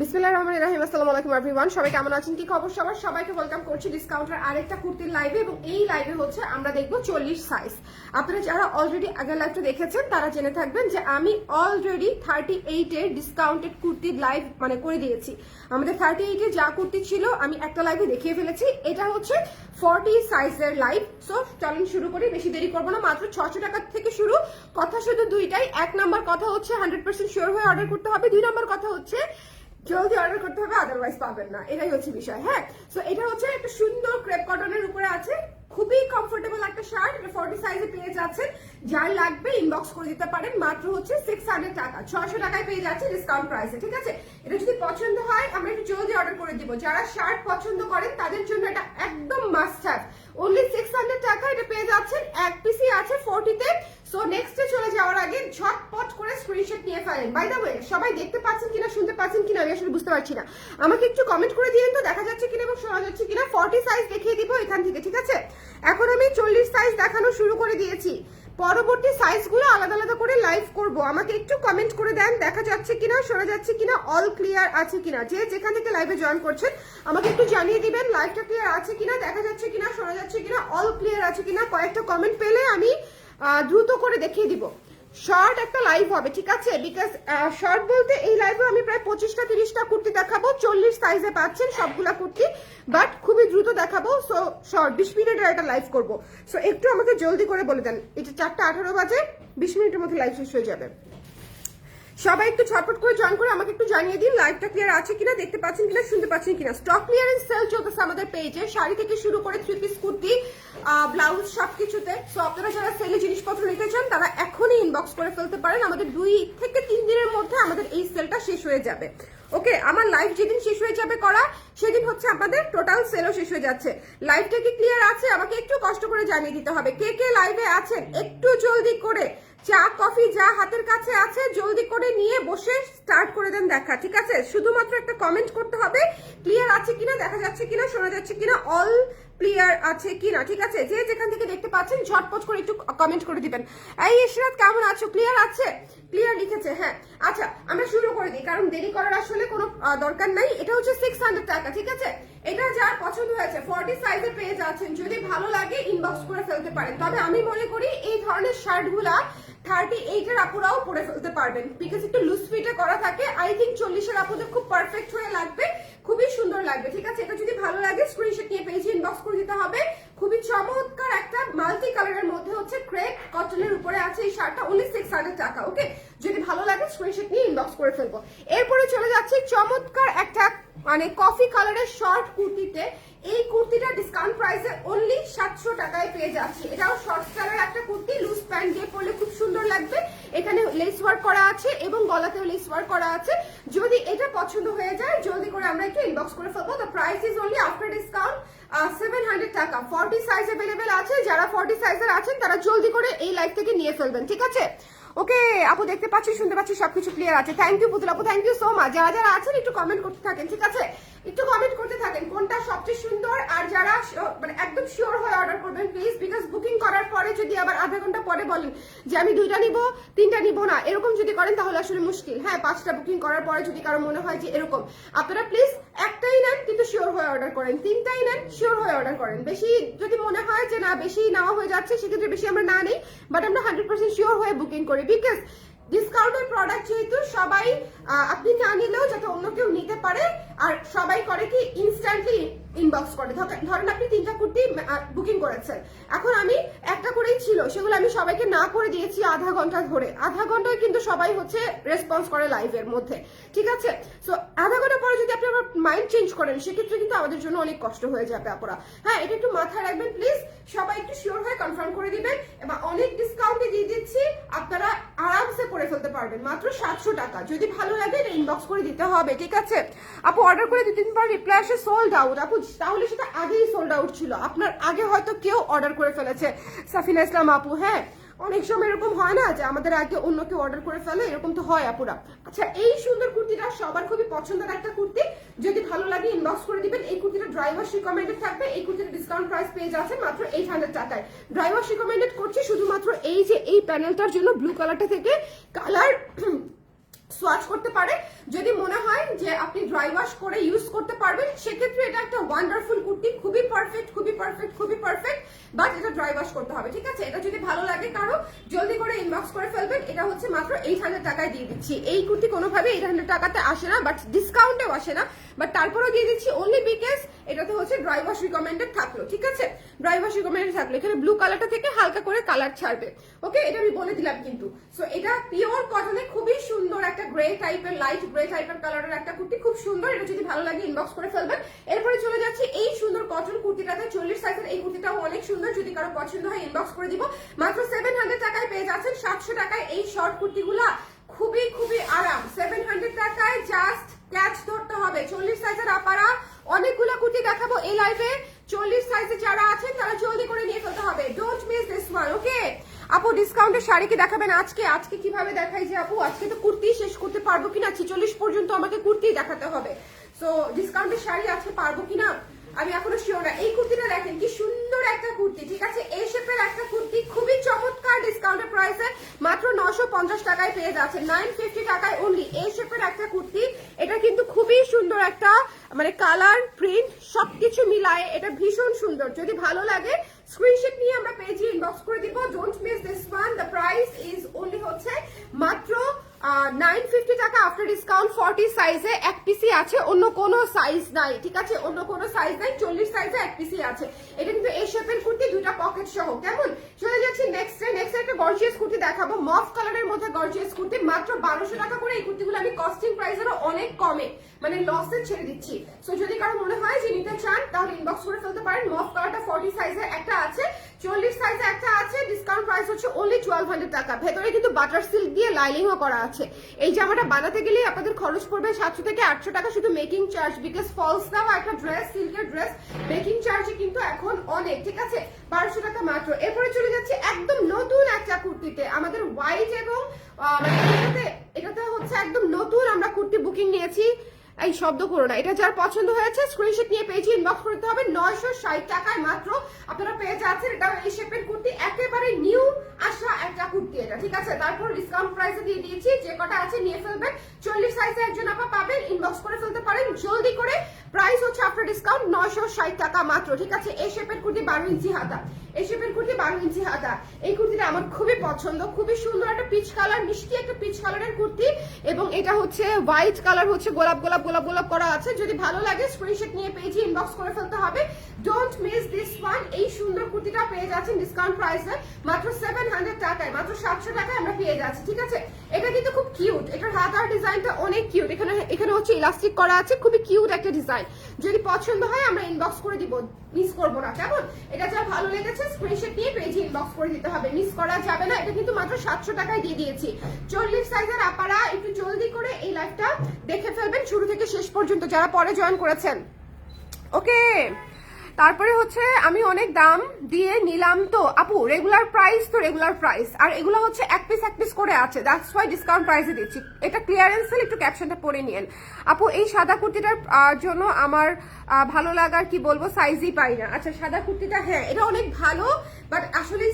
বিসমিল্লাহির রহমানির রহিম। আসসালামু আলাইকুম এভরিওয়ান, সবাই কেমন আছেন, কি খবর সবার? সবাইকে ওয়েলকাম করছি ডিসকাউন্টের আরেকটা কুর্তির লাইভে। এবং এই লাইভে হচ্ছে আমরা দেখবো 40 সাইজ। আপনারা যারা অলরেডি আগের লাইভটা দেখেছেন তারা জেনে থাকবেন যে আমি অলরেডি 38 এর ডিসকাউন্টেড কুর্তির লাইভ করে দিয়েছি। আমাদের 38 এর যা কুর্তি ছিল আমি একটা লাইভে দেখিয়ে ফেলেছি। এটা হচ্ছে 40 সাইজের লাইভ। সো চলুন শুরু করি, বেশি দেরি করবো না। মাত্র 600 টাকা থেকে শুরু। কথা শুধু দুইটাই। এক নাম্বার কথা হচ্ছে 100% শিওর হয়ে অর্ডার করতে হবে। দুই নাম্বার কথা হচ্ছে জলদি অর্ডার করতে হবে, আদারওয়াইজ পাবেন না। এটাই হচ্ছে বিষয়। হ্যাঁ, সো এটা হচ্ছে একটা সুন্দর ক্রেপ কটনের উপরে আছে, খুবই কমফোর্টেবল একটা শার্ট। এটা 40 সাইজে পেয়ে যাচ্ছেন। যার লাগবে ইনবক্স করে দিতে পারেন। মাত্র হচ্ছে 600 টাকা, 600 টাকায় পেয়ে যাচ্ছে ডিসকাউন্ট প্রাইসে। ঠিক আছে, এটা যদি পছন্দ হয় আমরা একটু জলদি অর্ডার করে দিব। যারা শার্ট পছন্দ করেন তাদের জন্য এটা একদম মাস্ট হ্যাভ। অনলি 600 টাকা এটা পেয়ে যাচ্ছেন। এক পিসই আছে 40 তে। সো নেক্সটে চলে যাওয়ার আগে ঝটপট করে স্ক্রিনশট নিয়ে ফেলেন। বাই দ্য ওয়ে, সবাই দেখতে পাচ্ছেন কিনা, শুনতে পাচ্ছেন কিনা আমি আসলে বুঝতে পারছি না। আমাকে একটু কমেন্ট করে দিন তো, দেখা যাচ্ছে কিনা এবং শোনা যাচ্ছে কিনা। 40 সাইজ দেখিয়ে দিব এখান থেকে। ঠিক আছে, এখন আমি 40 সাইজ দেখানো শুরু করে দিয়েছি। পরবর্তী সাইজগুলো আলাদা আলাদা করে লাইভ করব। আমাকে একটু কমেন্ট করে দেন দেখা যাচ্ছে কিনা, শোনা যাচ্ছে কিনা, অল ক্লিয়ার আছে কিনা। যে যেখান থেকে লাইভে জয়েন করছেন আমাকে একটু জানিয়ে দিবেন লাইভটা ক্লিয়ার আছে কিনা, দেখা যাচ্ছে কিনা, শোনা যাচ্ছে কিনা, অল ক্লিয়ার আছে কিনা। কয়েকটা কমেন্ট পেলে আমি দ্রুত করে দেখিয়ে দিব। শর্ট একটা লাইভ হবে, ঠিক আছে? বিকজ শর্ট বলতে এই লাইভে আমি প্রায় 25টা 30টা কুর্তি দেখাবো। 40 সাইজে পাচ্ছেন সবগুলা কুর্তি, বাট খুবই দ্রুত দেখাবো। সো শর্ট 20 মিনিটের একটা লাইভ করবো। সো একটু আমাকে জলদি করে বলে দেন। এটা 4:18 বাজে, 20 মিনিটের মধ্যে লাইভ শেষ হয়ে যাবে। সবাই একটু ঝটপট করে জয়েন করে আমাকে একটু জানিয়ে দিন লাইভটা ক্লিয়ার আছে কিনা, দেখতে পাচ্ছেন কিনা, শুনতে পাচ্ছেন কিনা। স্টক ক্লিয়ারেন্স সেল চলতেছে আমাদের পেজে, শাড়ি থেকে শুরু করে 3 পিস কুর্তি, ব্লাউজ, সবকিছুতে। সো আপনারা যারা সেলে জিনিসপত্র নিতে চান তারা এখনই ইনবক্স করে ফেলতে পারেন। আমাদের 2 থেকে 3 দিনের মধ্যে আমাদের এই সেলটা শেষ হয়ে যাবে। ওকে, আমার লাইভ যেদিন শেষ হয়ে যাবে করা, সেদিন হচ্ছে আমাদের টোটাল সেলও শেষ হয়ে যাচ্ছে। লাইভটা কি ক্লিয়ার আছে আমাকে একটু কষ্ট করে জানিয়ে দিতে হবে। কে কে লাইভে আছেন একটু জলদি করে চা কফি যা হাতের কাছে আছে জলদি করে নিয়ে বসে স্টার্ট করে দেন দেখা। ঠিক আছে, শুধুমাত্র একটা কমেন্ট করতে হবে ক্লিয়ার আছে কিনা, দেখা যাচ্ছে কিনা, শোনা যাচ্ছে কিনা, অল ক্লিয়ার আছে কিনা। ঠিক আছে, যে যেখান থেকে দেখতে পাচ্ছেন ঝটপট করে একটু কমেন্ট করে দিবেন। এই ইশরাত কেমন আছো? ক্লিয়ার আছে? ক্লিয়ার লিখেছে, হ্যাঁ। আচ্ছা, আমরা শুরু করে দিই, কারণ দেরি করার আসলে কোনো দরকার নাই। এটা হচ্ছে 600 টাকা। ঠিক আছে, এটা যার পছন্দ হয়েছে 40 সাইজে পেয়ে যাচ্ছেন। যদি ভালো লাগে ইনবক্স করে ফেলতে পারেন। তবে আমি মনে করি এই ধরনের শার্টগুলা 38 এর আপুরাও পরে ফেলতে পারবেন, বিকজ একটু লুজ ফিটে করা থাকে। আই থিঙ্ক 40 এর আপুদের খুব পারফেক্ট হয়ে লাগবে, খুবই সুন্দর লাগবে। ঠিক আছে, এটা যদি ভালো লাগে স্ক্রিনশট নিয়ে পেজে ইনবক্স করে দিতে হবে। খুবই চমৎকার একটা মাল্টি কালারের মধ্যে হচ্ছে ক্রেপ কটনের উপরে আছে এই শার্টটা, অনলি 600 টাকা। ওকে, যদি ভালো লাগে স্ক্রিনশট নিয়ে ইনবক্স করে ফেলবো। এরপরে চলে যাচ্ছে চমৎকার একটা কফি কালারের শর্ট কুর্তিতে। এই কুর্তিটা ডিসকাউন্ট প্রাইসে অনলি 700 টাকায় পেয়ে যাচ্ছি। এটাও শর্ট কালার একটা কুর্তি, লুজ প্যান্ট দিয়ে পরলে খুব সুন্দর লাগবে। এখানে লেস ওয়ার্ক করা আছে এবং গলাতেও লেস ওয়ার্ক করা আছে। যদি এটা পছন্দ হয়ে যায় জলদি করে আমরা একটু ইনবক্স করে ফেলবো। The price is only after discount 700 টাকা। 40 সাইজ अवेलेबल আছে। যারা 40 সাইজের আছেন তারা জলদি করে এই লাইভ থেকে নিয়ে ফেলবেন। ঠিক আছে, ওকে আপু, দেখতে পাচ্ছি, শুনতে পাচ্ছি, সবকিছু ক্লিয়ার আছে। থ্যাংক ইউ পুতুল আপু, থ্যাংক ইউ সো মাচ। যারা যারা আছেন একটু কমেন্ট করতে থাকেন। ঠিক আছে, একটু কমেন্ট করতে থাকেন কোনটা সবচেয়ে সুন্দর। আর যারা একদম শিওর হয়ে অর্ডার করবেন প্লিজ, বিকজ বুকিং করার পরে যদি আবার আধা ঘন্টা পরে বলেন যে আমি 2টা নিব 3টা নিব না, এরকম যদি করেন তাহলে আসলে মুশকিল। হ্যাঁ, 5টা বুকিং করার পরে যদি কারো মনে হয় যে এরকম, আপনারা প্লিজ একটাই নেন কিন্তু শিওর হয়ে অর্ডার করেন, 3টাই নেন শিওর হয়ে অর্ডার করেন। বেশি যদি মনে হয় যে না বেশি নেওয়া হয়ে যাচ্ছে সেক্ষেত্রে বেশি আমরা না নেই, বাট আমরা 100% শিওর হয়ে বুকিং করি। বিকজ ডিসকাউন্টের প্রোডাক্ট যেহেতু সবাই আপনি না নিলেও যাতে অন্য কেউ নিতে পারে। আর সবাই করে কি ইনস্ট্যান্টলি ইনবক্স করে। ধরেন আপনি 3টা কুর্তি বুকিং করেছেন, এখন আমি একটা করেই ছিল, সেগুলো আমি সবাইকে না করে দিয়েছি আধা ঘন্টা ধরে। আধা ঘন্টায় কিন্তু সবাই হচ্ছে রেসপন্স করে লাইভের মধ্যে। ঠিক আছে, সো আধা ঘন্টা পরে যদি আপনি আবার মাইন্ড চেঞ্জ করেন সেক্ষেত্রে কিন্তু আমাদের জন্য অনেক কষ্ট হয়ে যাবে আপুরা। হ্যাঁ, এটা একটু মাথায় রাখবেন প্লিজ। সবাই একটু শিওর হয়ে কনফার্ম করে দিবেন। এবং অনেক ডিসকাউন্টে দিয়ে দিচ্ছি, আপনারা আরামসে করে ফেলতে পারবেন মাত্র 700 টাকা। যদি ভালো লাগে এটা ইনবক্স করে দিতে হবে। ঠিক আছে আপু, অর্ডার করে 2-3 বার রিপ্লাই আসে সোল্ড আউট। আপু তাহলে সেটা আগেই সোল্ড আউট ছিল, আপনার আগে হয়তো কেউ অর্ডার করে ফেলেছে। সাফিনা ইসলাম আপু, হ্যাঁ অনেক সময় এরকম হয় না যে আমাদের আগে অন্য কেউ অর্ডার করে ফেলে, এরকম তো হয় আপুরা। আচ্ছা, এই সুন্দর কুর্তিটা সবার খুবই পছন্দের একটা কুর্তি, যদি ভালো লাগে ইনবক্স করে দিবেন। এই কুর্তিটা ড্রাইভার্স রিকমেন্ডেড থাকবে। এই কুর্তিটা ডিসকাউন্ট প্রাইস পেয়ে যাচ্ছেন মাত্র 800 টাকায়। ড্রাইভার্স রিকমেন্ডেড করছি শুধুমাত্র এই যে এই প্যানেলটার জন্য, ব্লু কালারটা থেকে কালার সোয়াচ করতে পারে। যদি মনে হয় যে আপনি ড্রাই ওয়াশ করে ইউজ করতে পারবেন, সেক্ষেত্রে এটা একটা ওয়ান্ডারফুল কুর্তি, খুবই পারফেক্ট, খুবই পারফেক্ট, খুবই পারফেক্ট। বাট এটা ড্রাই ওয়াশ করতে হবে, ঠিক আছে? এটা যদি ভালো লাগে কারো, জলদি করে ইনবক্স করে ফেলবেন। এটা হচ্ছে মাত্র 800 টাকায় দিয়ে দিচ্ছি। এই কুর্তি কোনোভাবে 800 টাকাতে আসে না, বাট ডিসকাউন্টেও আসে না, বাট তারপরেও দিয়ে দিচ্ছি অনলি বিকজ এটাতে হচ্ছে ড্রাই ওয়াশ রিকমেন্ডেড থাকলো, ঠিক আছে? ড্রাই ওয়াশ রিকমেন্ডেড থাকলো। এখানে ব্লু কালারটা থেকে হালকা করে কালার ছাড়বে, ওকে? এটা আমি বলে দিলাম কিন্তু। সো এটা পিওর কটনে খুবই সুন্দর একটা গ্রে টাইপের, লাইট গ্রে টাইপের কালারের একটা কুর্তি, খুব সুন্দর। এটা যদি ভালো লাগে ইনবক্স করে ফেলবেন। এরপরে চলে যাচ্ছি এই সুন্দর কটন কুর্তিটাতে, 40 সাইজের এই কুর্তিটাও অনেক সুন্দর। যদি কারো পছন্দ হয় ইনবক্স করে দিব। মাত্র 700 টাকায় পেয়ে যাচ্ছেন 700 টাকায় এই শর্ট কুর্তিগুলা, খুবই খুবই আরাম। 700 টাকায় জাস্ট ক্যাচ ধরতে হবে। 40 সাইজের আপারা অনেকগুলো কুর্তি দেখাবো এই লাইভে। 40 সাইজে যারা আছেন তারা জলদি করে নিয়ে ফেলতে হবে। ডোন্ট মিস দিস ওয়ান, ওকে? আপু ডিসকাউন্টের শাড়ি কি দেখাবেন আজকে? আজকে কিভাবে দেখাই যে আপু, আজকে তো কুর্তি শেষ করতে পারবো কিনা, 46 পর্যন্ত আমাকে কুর্তি দেখাতে হবে। সো ডিসকাউন্টের শাড়ি আজকে পারবো কিনা আমি এখনো শিওর না। এই কুর্তিটা দেখেন কি সুন্দর একটা কুর্তি, ঠিক আছে? এই শেপের একটা কুর্তি, খুবই চমৎকার। ডিসকাউন্টের প্রাইসে মাত্র 950 টাকায় পেয়ে যাচ্ছে, 950 টাকায় অনলি। এই শেপের একটা কুর্তি, এটা কিন্তু খুবই সুন্দর একটা মানে কালার, প্রিন্ট সবকিছু মিলায়ে এটা ভীষণ সুন্দর। যদি ভালো লাগে স্ক্রিনশট নিয়ে আমরা পেজে ইনবক্স করে দিব। Don't miss this one. The price is only হচ্ছে মাত্র 950 টাকা আফটার ডিসকাউন্ট। 40 সাইজে এক পিসি আছে, অন্য কোনো সাইজ নাই, ঠিক আছে? অন্য কোনো সাইজ নাই, 40 সাইজে এক পিসি আছে। এটা কিন্তু এই শেপের কুর্তি, দুটা পকেট সহ। কেমন? চলে যাচ্ছি নেক্সট একটা গর্জিয়াস কুর্তি দেখাবো, মফ কালারের মধ্যে গর্জিয়াস কুর্তি। মাত্র 1200 টাকা করে এই কুর্তিগুলো আমি কস্টিং প্রাইসেরও অনেক কমে, মানে লসে ছেড়ে দিচ্ছি। সো যদি কারো মনে হয় যে নিতে চান তাহলে ইনবক্স করে ফেলতে পারেন। মফ কালারটা 40 সাইজে একটা আছে, 40 সাইজে একটা আছে। ডিসকাউন্ট প্রাইস হচ্ছে অনলি 1200 টাকা। ভেতরে কিন্তু বাটার সিল্ক দিয়ে লাইলিংও করা আছে। এই জামাটা বানাতে গেলে আপনাদের খরচ পড়বে 700 থেকে 800 টাকা শুধু মেকিং চার্জ, বিকজ ফলস দেওয়া একটা ড্রেস, সিল্কের ড্রেস, মেকিং চার্জে কিন্তু এখন অনেক, ঠিক আছে? 1200 টাকা মাত্র। এরপরে চলে যাচ্ছে একদম নতুন একটা কুর্তিতে, আমাদের হোয়াইট এবং এটাতে হচ্ছে একদম নতুন আমরা কুর্তি বুকিং নিয়েছি। এই শব্দ করো না। এটা যার পছন্দ হয়েছে স্ক্রিনশট নিয়ে পেজে ইনবক্স করতে হবে। 960 টাকায় মাত্র আপনারা পেয়ে যাচ্ছেন। এটা এই শেপের কুর্তি, একেবারে নিউ আসা একটা কুর্তি এটা, ঠিক আছে? তারপর ডিসকাউন্ট প্রাইসে দিয়ে দিয়েছি, যে কটা আছে নিয়ে ফেলবেন। 40 সাইজে একজন আপা পাবেন, ইনবক্স করে ফেলতে পারেন জলদি করে। প্রাইস হচ্ছে আফটার ডিসকাউন্ট 960 টাকা মাত্র, ঠিক আছে? এই শেপের কুর্তি 12 ইঞ্চি হাতা, এই শেপের কুর্তি 12 ইঞ্চি হাতা। এই কুর্তিটা আমার খুবই পছন্দ, খুবই সুন্দর একটা পিচ কালার, মিষ্টি একটা পিচ কালারের কুর্তি। এবং এটা হচ্ছে হোয়াইট কালার, হচ্ছে গোলাপ গোলাপ গোলাপ গোলাপ করা আছে। যদি ভালো লাগে স্ক্রিনশট নিয়ে পেজে ইনবক্স করে ফেলতে হবে। Don't miss this one. এই সুন্দর কুর্তিটা পেয়ে যাচ্ছেন ডিসকাউন্ট প্রাইসে মাত্র 700 টাকায়, মাত্র 700 টাকায় আমরা পেয়ে যাচ্ছি, ঠিক আছে? এটা কিন্তু খুব কিউট, এটার হাতার ডিজাইনটা অনেক কিউট। এখানে হচ্ছে ইলাস্টিক করা আছে, খুবই কিউট একটা ডিজাইন। যদি পছন্দ হয় আমরা ইনবক্স করে দিব, মিস করবো না, কেমন? এটা যা ভালো লেগেছে স্ক্রিনশট নিয়ে পেজে ইনবক্স করে দিতে হবে, মিস করা যাবে না। এটা কিন্তু মাত্র 700 টাকায় দিয়ে দিয়েছি। 40 সাইজের আপারা একটু জলদি করে এই লাইভটা দেখে ফেলবেন শুরু থেকে শেষ পর্যন্ত, যারা পরে জয়েন করেছেন, ওকে? তারপরে হচ্ছে আমি অনেক দাম দিয়ে নিলাম তো আপু, রেগুলার প্রাইস তো রেগুলার প্রাইস, আর এগুলো হচ্ছে এক পিস করে আছে, দ্যাটস ওয়াই ডিসকাউন্ট প্রাইসে দিচ্ছি। এটা ক্লিয়ারেন্স সেল, একটু ক্যাপশনটা পড়ে নিয়েন। আপু এই সাদা কুর্তিটার জন্য আমার ভালো লাগার কি বলবো, সাইজই পাই না। আচ্ছা সাদা কুর্তিটা, হ্যাঁ এটা অনেক ভালো, বাট আসলে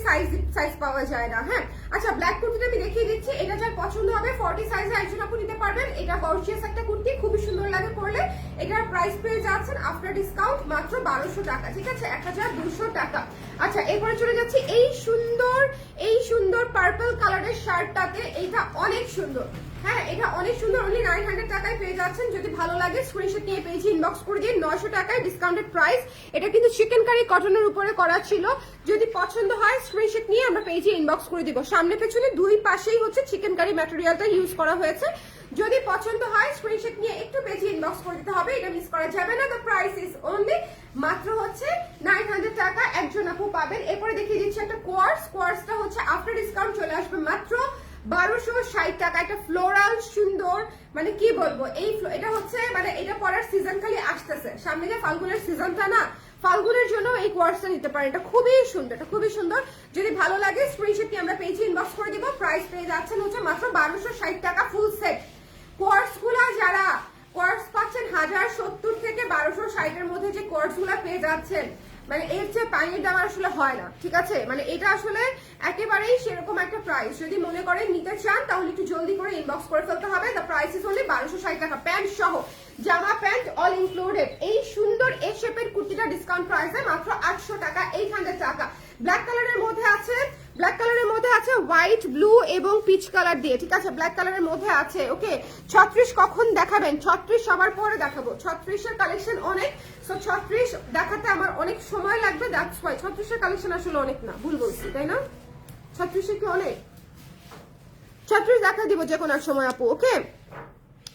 সাইজ পাওয়া যায় না। হ্যাঁ আচ্ছা, ব্ল্যাক কুর্তিটা আমি দেখিয়ে দিচ্ছি। এটা যার পছন্দ হবে 40 সাইজে একজন আপু নিতে পারবেন। এটা গর্জিয়াস একটা কুর্তি, খুবই সুন্দর লাগে পরলে। এটার প্রাইস পেয়ে যাচ্ছেন আফটার ডিসকাউন্ট মাত্র 1200 টাকা, ঠিক আছে? 1200 টাকা। আচ্ছা এরপরে চলে যাচ্ছি এই সুন্দর পার্পল কালারের শার্টটাতে। এইটা অনেক সুন্দর, হ্যাঁ এটা অনেক সুন্দর। অনলি 900 টাকায় পেয়ে যাচ্ছেন। যদি ভালো লাগে স্ক্রিনশট নিয়ে পেয়েছি ইনবক্স করে দিন। 900 টাকায় ডিসকাউন্টেড প্রাইস। এটা কিন্তু চিকেন কারি কটনের উপরে করা ছিল। যদি পছন্দ হয় স্ক্রিনশট নিয়ে আমরা পেজে ইনবক্স করে দিব। সামনে পেছনে দুই পাশেই হচ্ছে চিকেন কারি ম্যাটেরিয়ালটা ইউজ করা হয়েছে। যদি পছন্দ হয় স্ক্রিনশট নিয়ে একটু পেজে ইনবক্স করে দিতে হবে, এটা মিস করা যাবে না। দ্য প্রাইস ইজ অনলি মাত্র হচ্ছে 900 টাকা, একজন আপু পাবেন। এরপরে দেখিয়ে দিচ্ছি একটা কোয়ার্সটা হচ্ছে আফটার ডিসকাউন্ট চলে আসবে মাত্র 1260 টাকা। একটা ফ্লোরাল সুন্দর, মানে কি বলবো, এটা হচ্ছে মানে এটা পরার সিজন খালি আসতেছে, সামনে যে ফাল্গুনের সিজনটা না, ফাল্গুনের জন্য এই কোয়ার্সটা নিতে পারেন। এটা খুবই সুন্দর, এটা খুবই সুন্দর। যদি ভালো লাগে স্ক্রিনশট নিয়ে আমরা পেজে ইনবক্স করে দিব। প্রাইস পেয়ে যাচ্ছেন হচ্ছে মাত্র 1260 টাকা ফুল সেট। কোয়ার্সগুলো যারা কোয়ার্স পাচ্ছেন 1070 থেকে 1260 এর মধ্যে, যে কোয়ার্সগুলো পেয়ে যাচ্ছেন মানে এর চেয়ে পানির দাম আসলে হয় না, ঠিক আছে? মানে এটা আসলে একেবারেই সেরকম একটা প্রাইস। যদি মনে করেন নিতে চান তাহলে একটু জলদি করে ইনবক্স করে ফেলতে হবে। দ্য প্রাইস ইজ অনলি 1260 টাকা, প্যান্ট সহ, জামা প্যান্ট অল ইনক্লুডেড। এই সুন্দর এ শেপের কুর্তিটা ডিসকাউন্ট প্রাইসে মাত্র 800 টাকা, 800 টাকা। ব্ল্যাক কালারের মধ্যে আছে, ব্ল্যাক কালারের মধ্যে আছে হোয়াইট, ব্লু এবং পিচ কালার দিয়ে, ঠিক আছে? ব্ল্যাক কালারের মধ্যে আছে। ওকে, 36 কখন দেখাবেন? 36 সবার পরে দেখাবো। 36 এর কালেকশন অনেক, সো 36 দেখাতে আমার অনেক সময় লাগবে, দ্যাটস ওয়াই। 36 এর কালেকশন আসলে অনেক না, ভুল বলছি তাই না? 36 কি অনেক? 36 দেখা দিব যে কোনো এক সময় আপু। ওকে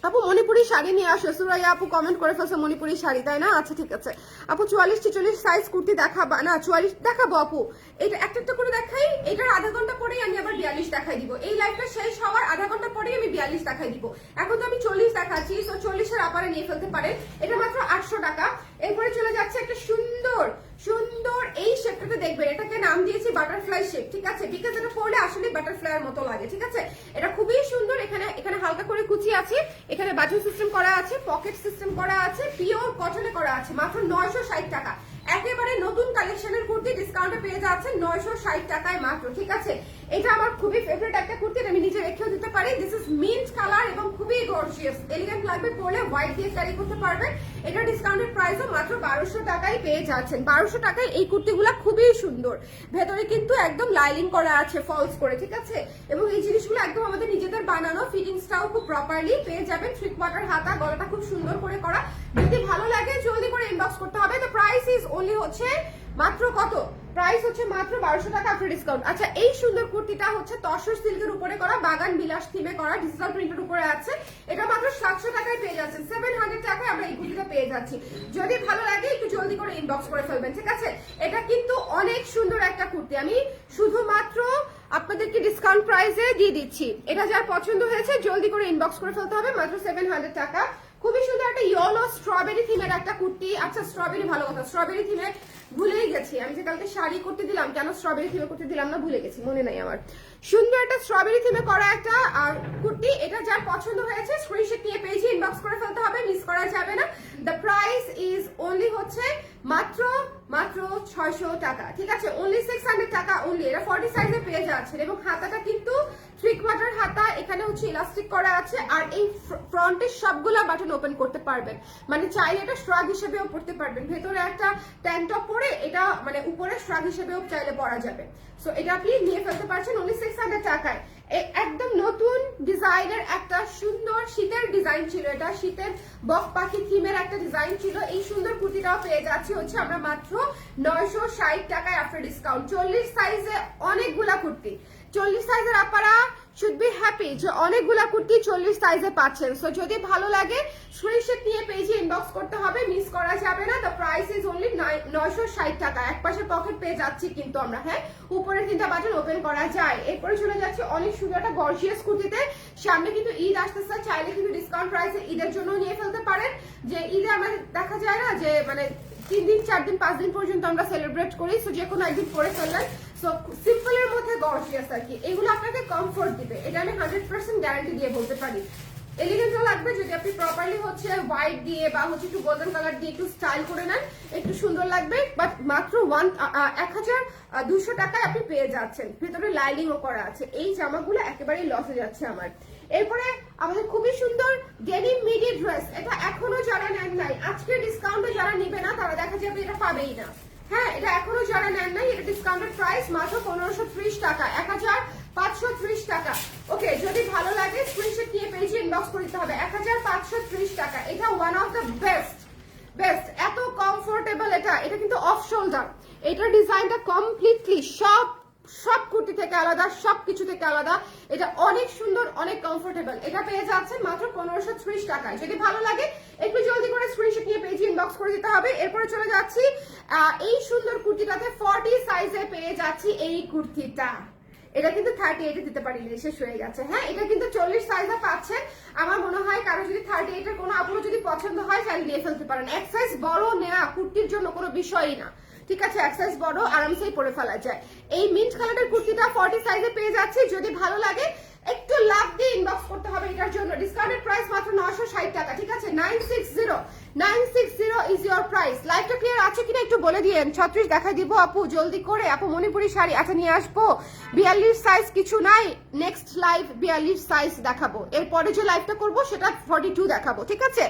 আপু, মণিপুরি শাড়ি নিয়ে আসো। সুরাইয়া আপু কমেন্ট করে ফেলছে মণিপুরি শাড়ি, তাই না? আচ্ছা ঠিক আছে আপু, 44-46 সাইজ কুর্তি দেখাবা না? 44 দেখাবো আপু, এটা একটা একটা করে দেখাই। এটার আধা ঘন্টা পরেই আমি আবার 42 দেখাই দিব। এই লাইভটা শেষ হওয়ার আধা ঘন্টা পরেই আমি 42 দেখাই দিব। এখন তো আমি 40 দেখাচ্ছি, তো 40 এর আপারে নিয়ে ফেলতে পারেন। এটা মাত্র 800 টাকা। এরপরে চলে যাচ্ছে একটা সুন্দর সুন্দর এই শেপটাতে, দেখবেন এটাকে নাম দিয়েছি বাটারফ্লাই শেপ, ঠিক আছে? বিকজ এটা পরলে আসলে বাটারফ্লাইয়ের মতো লাগে, ঠিক আছে? এটা খুবই সুন্দর। এখানে এখানে হালকা করে কুচি আছে, এখানে বাটন সিস্টেম করা আছে, পকেট সিস্টেম করা আছে, পিওর কটনে করা আছে। মাত্র 960 টাকা, একেবারে নতুন কালেকশনের কুর্তি ডিসকাউন্টে পেয়ে যাচ্ছেন 960 টাকায় মাত্র, ঠিক আছে? এটা আমার খুবই ফেভারিট একটা কুর্তি, আমি নিজে রেখেও দিতে পারি। দিস ইজ মিন্ট কালার এবং খুবই গর্জিয়াস, এলিগেন্ট লাগবে, পরলে হোয়াইট দিয়ে ক্যারি করতে পারবেন। এটা ডিসকাউন্টেড প্রাইসও মাত্র 1200 টাকায় পেয়ে যাচ্ছেন। 1200 টাকায় এই কুর্তিগুলো খুবই সুন্দর, ভেতরে কিন্তু একদম লাইলিং করা আছে ফলস করে, ঠিক আছে? এবং এই জিনিসগুলো একদম আমাদের নিজেদের বানানো, ফিটিংসটাও খুব প্রপারলি পেয়ে যাবেন। 3 কোয়ার্টার হাতা, গলাটা খুব সুন্দর করে করা। যদি ভালো লাগে জলদি করে ইনবক্স করতে হবে। তো প্রাইস ইজ অনলি হচ্ছে মাত্র কত? প্রাইস হচ্ছে মাত্র 1200 টাকা আফটার ডিসকাউন্ট। আচ্ছা, এই সুন্দর কুর্তিটা হচ্ছে তসর সিল্কের উপরে করা, বাগান বিলাস থিমে করা, ডিজিটাল প্রিন্টের উপরে আছে। এটা মাত্র 700 টাকায় পেয়ে যাচ্ছেন। 700 টাকায় আমরা এই কুর্তিটা পেয়ে যাচ্ছি। যদি ভালো লাগে একটু জলদি করে ইনবক্স করে ফেলবেন, ঠিক আছে? এটা কিন্তু অনেক সুন্দর একটা কুর্তি, আমি শুধুমাত্র আপনাদেরকে ডিসকাউন্ট প্রাইসে দিয়ে দিচ্ছি। এটা যার পছন্দ হয়েছে জলদি করে ইনবক্স করে ফেলতে হবে, মাত্র 700 টাকা। খুবই সুন্দর একটা ইয়েলো স্ট্রবেরি থিমের একটা কুর্তি। আচ্ছা, স্ট্রবেরি ভালো কথা, স্ট্রবেরি থিমে ভুলেই গেছি আমি, যে কালকে শাড়ি করতে দিলাম, কেন স্ট্রবেরি থিমে করতে দিলাম না ভুলে গেছি, মনে নাই আমার। সুন্দর একটা স্ট্রবেরি থিমে করা একটা কুর্তি, এটা যার পছন্দ হয়েছে স্ক্রিনশট নিয়ে পেজে ইনবক্স করে ফেলতে হবে, মিস করা যাবে না। দ্য প্রাইস ইজ অনলি হচ্ছে মাত্র মাত্র 600 টাকা, ঠিক আছে? অনলি 600 টাকা অনলি। এটা 40 সাইজে পেয়ে যাচ্ছেন এবং হাতাটা কিন্তু 3 কোয়ার্টার হাতা, এখানে হচ্ছে ইলাস্টিক করা আছে। আর এই ফ্রন্টের সবগুলা বাটন ওপেন করতে পারবেন, মানে চাইলে এটা স্ট্রাগ হিসেবেও পড়তে পারবেন। ভেতরে একটা ট্যাঙ্ক টপ পরে এটা মানে উপরে স্ট্রাগ হিসেবেও চাইলে পরা যাবে। সো এটা আপনি নিয়ে ফেলতে পারছেন অনলি 600 টাকায়। একদম নতুন ডিজাইনের একটা সুন্দর শীতের ডিজাইন ছিল, এটা শীতের বক পাখি থিমের একটা ডিজাইন ছিল। এই সুন্দর কুর্তিটাও পেয়ে যাচ্ছি হচ্ছে আমরা মাত্র 960 টাকায় আফটার ডিসকাউন্ট। 40 সাইজে অনেকগুলা কুর্তি, 40 সাইজের আপনারা শুড বি হ্যাপি যে অনেকগুলা কুর্তি 40 সাইজে পাচ্ছেন। সো যদি ভালো লাগে স্ক্রিনশট নিয়ে পেজে ইনবক্স করতে হবে, মিস করা যাবে না। দ্য প্রাইস ইজ অনলি 960 টাকা। এক পাশে পকেট পেয়ে যাচ্ছি কিন্তু আমরা, হ্যাঁ, উপরে 3টা বাটন ওপেন করা যায়। এরপরে চলে যাচ্ছে অনেক সুন্দর একটা গর্জিয়াস কুর্তিতে। সামনে কিন্তু ঈদ আসতেছে, চাইলে কিন্তু ডিসকাউন্ট প্রাইসে ঈদের জন্য নিয়ে ফেলতে পারেন। যে ঈদে আমাদের দেখা যায় না যে মানে 3 দিন 4 দিন 5 দিন পর্যন্ত আমরা সেলিব্রেট করি, সো যে কোনো একদিন পরে ফেললেন। সো সিম্পলের মধ্যে গর্জিয়াস আর কি, এগুলো আপনাকে কমফোর্ট দিবে, এটা আমি 100% গ্যারান্টি দিয়ে বলতে পারি। এলিগেন্টও লাগবে যদি আপনি প্রপারলি হচ্ছে হোয়াইট দিয়ে বা হচ্ছে একটু গোল্ডেন কালার দিয়ে একটু স্টাইল করে নেন, একটু সুন্দর লাগবে। বাট মাত্র 1200 টাকায় আপনি পেয়ে যাচ্ছেন, ভেতরে লাইনিংও করা আছে। এই জামাগুলো একেবারেই লসে যাচ্ছে আমার। এরপরে আমাদের খুবই সুন্দর ডেনিম মিডি ড্রেস, এটা এখনো যারা নেন নাই, আজকে ডিসকাউন্টে যারা নিবে না তারা দেখা যাবে এটা পাবেই না। হ্যাঁ, এটা এখনো যারা নেন নাই, এটা ডিসকাউন্টেড প্রাইস মাত্র 1530 টাকা, 1530 টাকা। ওকে, যদি ভালো লাগে স্ক্রিনশট নিয়ে পেজে ইনবক্স করতে হবে। 1530 টাকা, এটা ওয়ান অফ দ্য বেস্ট। এত কমফোর্টেবল এটা, এটা কিন্তু অফ শোল্ডার, এটা ডিজাইনটা কমপ্লিটলি সব কুর্তি থেকে আলাদা, সবকিছু থেকে আলাদা। এটা অনেক সুন্দর, অনেক কমফোর্টেবল। এটা পেয়ে যাচ্ছেন মাত্র 1530 টাকায়। যদি ভালো লাগে একটু জলদি করে স্ক্রিনশট নিয়ে পেজে ইনবক্স করে দিতে হবে। এরপরে চলে যাচ্ছি এই সুন্দর কুর্তিটাতে 40 সাইজে পেয়ে যাচ্ছি এই কুর্তিটা। এটা কিন্তু 38 দিতে পারি, শেষ হয়ে গেছে। হ্যাঁ, এটা কিন্তু 40 সাইজে পাচ্ছেন। আমার মনে হয় কারো যদি 38 এর কোনো আপনার যদি পছন্দ হয় তাহলে নিয়ে ফেলতে পারেন। এক সাইজ বড় নেওয়া কুর্তির জন্য কোনো বিষয়ই না, ঠিক আছে? এক সাইজ বড় আরামসেই পরে ফেলা যায়। এই মিন্ট কালারের কুর্তিটা 40 সাইজে পেয়ে যাচ্ছি। যদি ভালো লাগে একটু লাভ দিয়ে ইনবক্স করতে হবে এটার জন্য। ডিসকাউন্টেড প্রাইস মাত্র 960 টাকা, ঠিক আছে? 960 ইজ ইওর প্রাইস। লাইভটা ক্লিয়ার আছে কিনা একটু বলে দিয়েন। 36 দেখাই দিব আপু, জলদি করে আপু। মণিপুরি শাড়ি আচ্ছা নিয়ে আসবো। 42 সাইজ কিছু নাই, নেক্সট লাইভ 42 সাইজ দেখাবো। এরপরে যে লাইভটা করবো সেটা 42 দেখাবো, ঠিক আছে?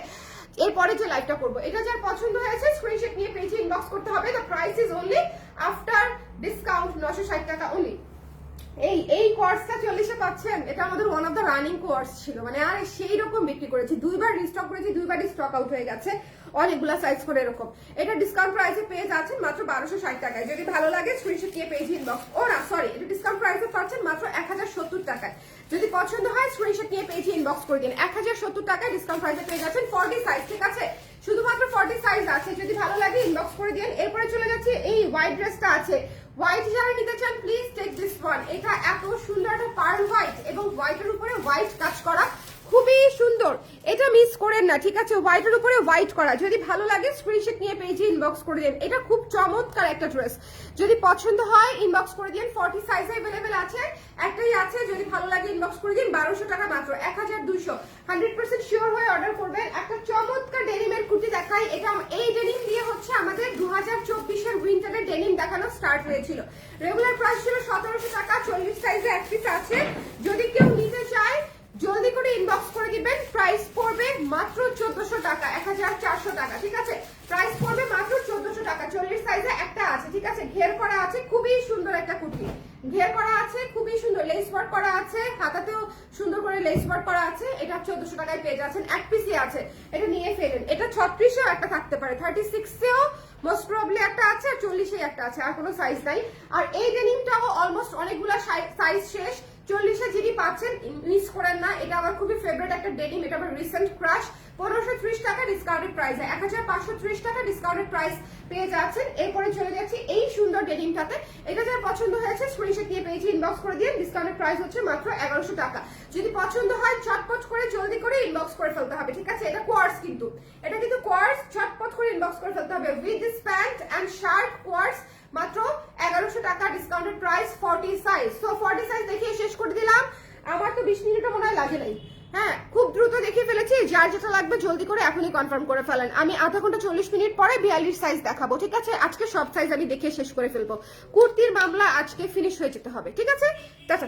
এরপরে যে লাইভটা করবো, এটা যার পছন্দ হয়েছে স্ক্রিনশট নিয়ে পেজে ইনবক্স করতে হবে। The price is only after discount 960 টাকা অনলি। এই কোর্সটা 40-এ পাচ্ছেন, এটা আমাদের one of the running course ছিল, মানে আর সেই রকম বিক্রি করেছি, দুইবার রিস্টক করেছি, দুইবারই স্টক আউট হয়ে গেছে অনেকগুলা সাইজ করে এরকম। এটা ডিসকাউন্ট প্রাইসে পেয়ে যাচ্ছেন মাত্র 1260 টাকায়। যদি ভালো লাগে স্ক্রিনশট নিয়ে পেজে ইনবক্স, ও না সরি, এটা ডিসকাউন্ট প্রাইসে পাচ্ছেন মাত্র 1070 টাকায়। যদি পছন্দ হয় স্ক্রিনশট নিয়ে পেজে ইনবক্স করে দিন। 1070 টাকায় ডিসকাউন্ট প্রাইসে পেয়ে যাচ্ছেন 40 সাইজ, ঠিক আছে? শুধুমাত্র 40 সাইজ আছে, যদি ভালো লাগে ইনবক্স করে দিন। এরপরে চলে যাচ্ছে এই হোয়াইট ড্রেসটা আছে, হোয়াইট যারা নিতে চান প্লিজ টেক দিস ওয়ান। এটা এত সুন্দর একটা পার্ল হোয়াইট এবং হোয়াইটের উপরে হোয়াইট কাজ করা, খুবই সুন্দর, এটা মিস করেন না, ঠিক আছে? হোয়াইটের উপরে হোয়াইট করা, যদি ভালো লাগে স্ক্রিনশট নিয়ে পেজে ইনবক্স করে দিন। এটা খুব চমৎকার একটা ড্রেস, যদি পছন্দ হয় ইনবক্স করে দিন। 40 সাইজ अवेलेबल আছে, একটাই আছে, যদি ভালো লাগে ইনবক্স করে দিন। 1200 টাকা মাত্র, 1200। 100% শিওর হয়ে অর্ডার করবেন। একটা চমৎকার ডেনিমের কুর্তি দেখাই, এটা এই ডেনিম দিয়ে হচ্ছে আমাদের 2024-এর উইন্টারের ডেনিম দেখানো স্টার্ট হয়েছিল। রেগুলার প্রাইস ছিল 1700 টাকা, 40 সাইজে এক পিস আছে, যদি কেউ নিতে চায় জলদি করে ইনবক্স করে দিবেন। প্রাইস পড়বে মাত্র 1400 টাকা, 1400 টাকা, ঠিক আছে? প্রাইস পড়বে মাত্র 1400 টাকা। 40 সাইজে একটা আছে, ঠিক আছে? ঘের করা আছে, খুবই সুন্দর একটা কুর্তি, ঘের করা আছে, খুবই সুন্দর, লেস ওয়ার্ক করা আছে, হাতাতেও সুন্দর করে লেস ওয়ার্ক করা আছে। এটা 1400 টাকায় পেয়ে যাচ্ছেন, এক পিসই আছে, এটা নিয়ে ফেলেন। এটা 36এও একটা থাকতে পারে, 36এও মোস্ট প্রবলি একটা আছে, আর 40-এ একটা আছে, আর কোনো সাইজ নাই। আর এই ডেনিমটাও অলমোস্ট অনেকগুলা সাইজ শেষ। 40-এ যিনি পাচ্ছেন মিস করেন না, এটা আমার খুবই ফেভারিট একটা ডেনিম, এটা আমার রিসেন্ট ক্রাশ। 1530 টাকা ডিসকাউন্টেড প্রাইসে, 1530 টাকা ডিসকাউন্টেড প্রাইস পেয়ে যাচ্ছেন। এরপরে চলে যাচ্ছি এই সুন্দর ডেনিমটাতে, এটা যার পছন্দ হয়েছে স্ক্রিনশট দিয়ে পেজে ইনবক্স করে দিন। ডিসকাউন্টেড প্রাইস হচ্ছে মাত্র 1100 টাকা। যদি পছন্দ হয় চটপট করে জলদি করে ইনবক্স করে ফেলতে হবে, ঠিক আছে? এটা কোয়ার্স, কিন্তু এটা কিন্তু কোয়ার্স, চটপট করে ইনবক্স করে ফেলতে হবে। With this pant and shirt কোয়ার্স মাত্র 1100 টাকা discounted price, 40 size. So 40 size দেখিয়ে শেষ করে দিলাম। আমার তো 20 মিনিটও মনে হয় লাগে নাই, হ্যাঁ খুব দ্রুত দেখিয়ে ফেলেছি। যার যেটা লাগবে জলদি করে এখনই কনফার্ম করে ফেলেন। আমি আধা ঘন্টা 40 মিনিট পরে 42 সাইজ দেখাবো, ঠিক আছে? আজকে সব সাইজ আমি দেখিয়ে শেষ করে ফেলবো। কুর্তির মামলা আজকে ফিনিশ হয়ে যেতে হবে, ঠিক আছে? টাটা।